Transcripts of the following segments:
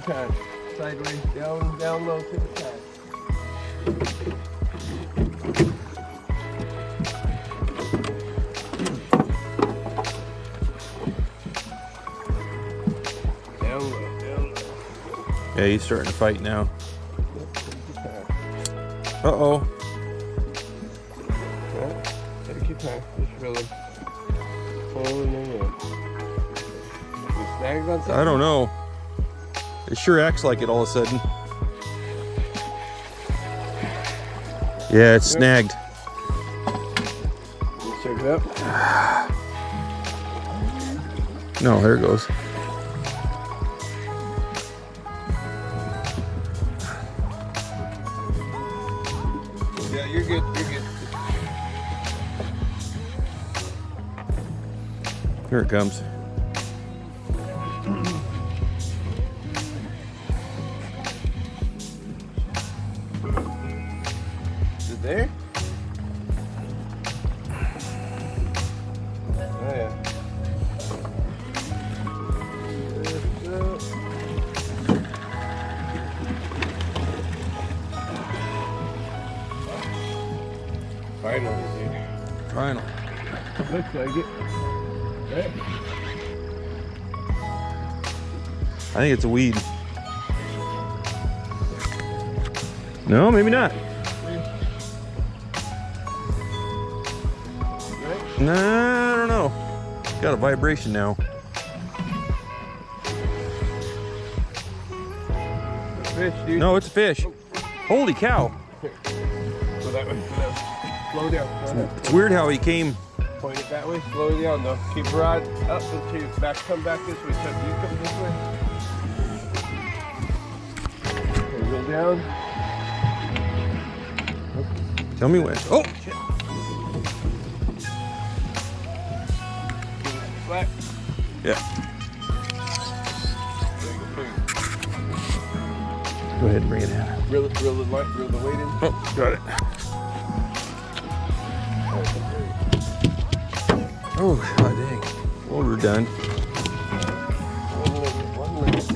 can. Sideways, down low to the can. Down low. Yeah, he's starting to fight now. Uh-oh. Take your time. Just really pulling in. You snagged on something? I don't know. It sure acts like it all of a sudden. Yeah, it's snagged. Let's check it out. No, there it goes. Yeah, you're good. You're good. Here it comes. Is it there? Oh yeah. Finally, dude. Final. Looks like it. Right? I think it's a weed. No, maybe not. Right? Nah, I don't know. Got a vibration now. Fish, dude. No, it's a fish. Holy cow. Go that way. Slow down. It's weird how he came. Point it that way. Slow it down though. Keep the rod up until you come back this way. So you come this way. Okay, reel down. Tell me when. Oh! Shit. Slack. Yeah. There you Go ahead and bring it in. go. Reel the weight in. Oh, got it. Oh, god dang. Well, we're done. One limit.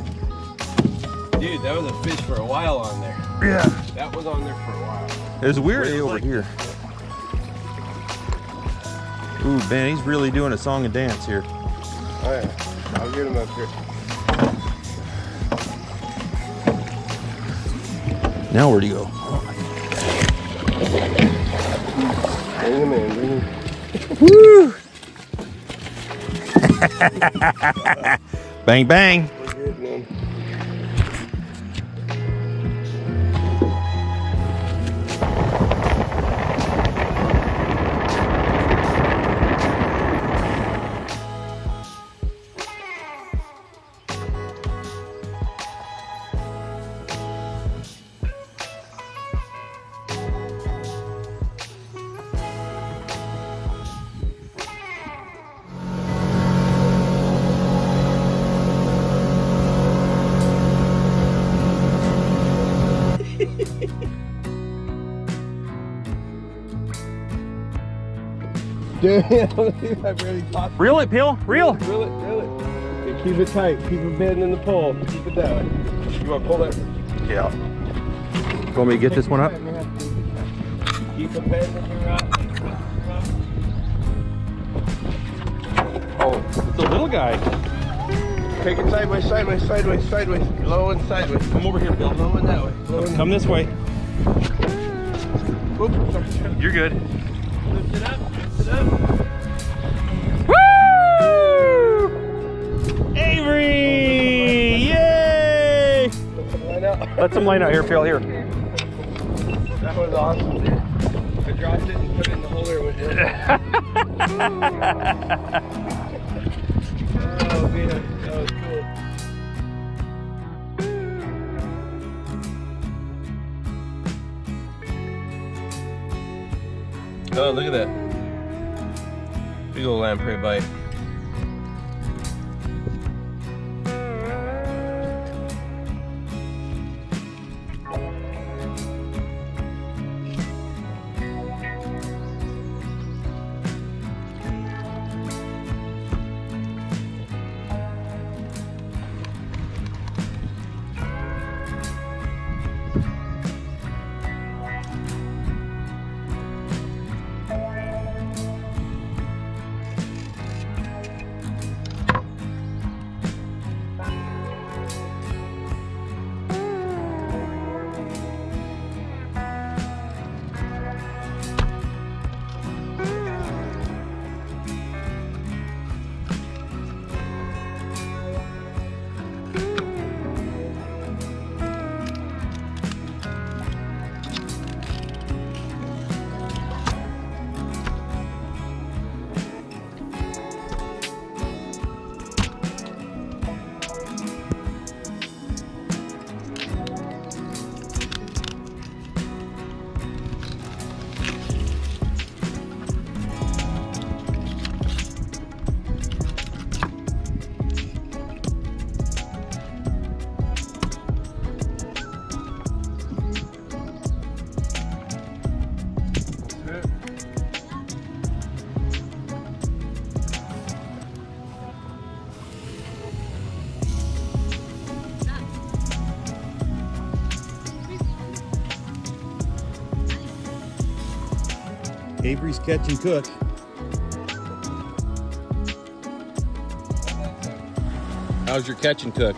Dude, that was a fish for a while on there. Yeah. That was on there for a while. There's a weird Wait, over look. here. Ooh, man, he's really doing a song and dance here. Oh yeah. I'll get him up here. Now where'd he go? Bring him in. Bring him. Woo! Bang, bang. We're good, man. Dude, I barely talked. Reel it, Peel. Reel. Reel it. Okay, keep it tight. Keep it bending the pole. Keep it that way. You want to pull that? Yeah. You want me to get this one up? Keep it bending your rod. Oh, it's a little guy. Take it sideways. Low and sideways. Come over here, Bill. Low and that way. Come this way. Oops. You're good. Lift it up. Woo! Avery! Yay! Line out. Let some line out here, Phil. Here. That was awesome, dude. I dropped it and put it in the holder with it. Oh, man. That was cool. Oh, look at that. Big old lamprey bite. Avery's catch and cook. How's your catch and cook?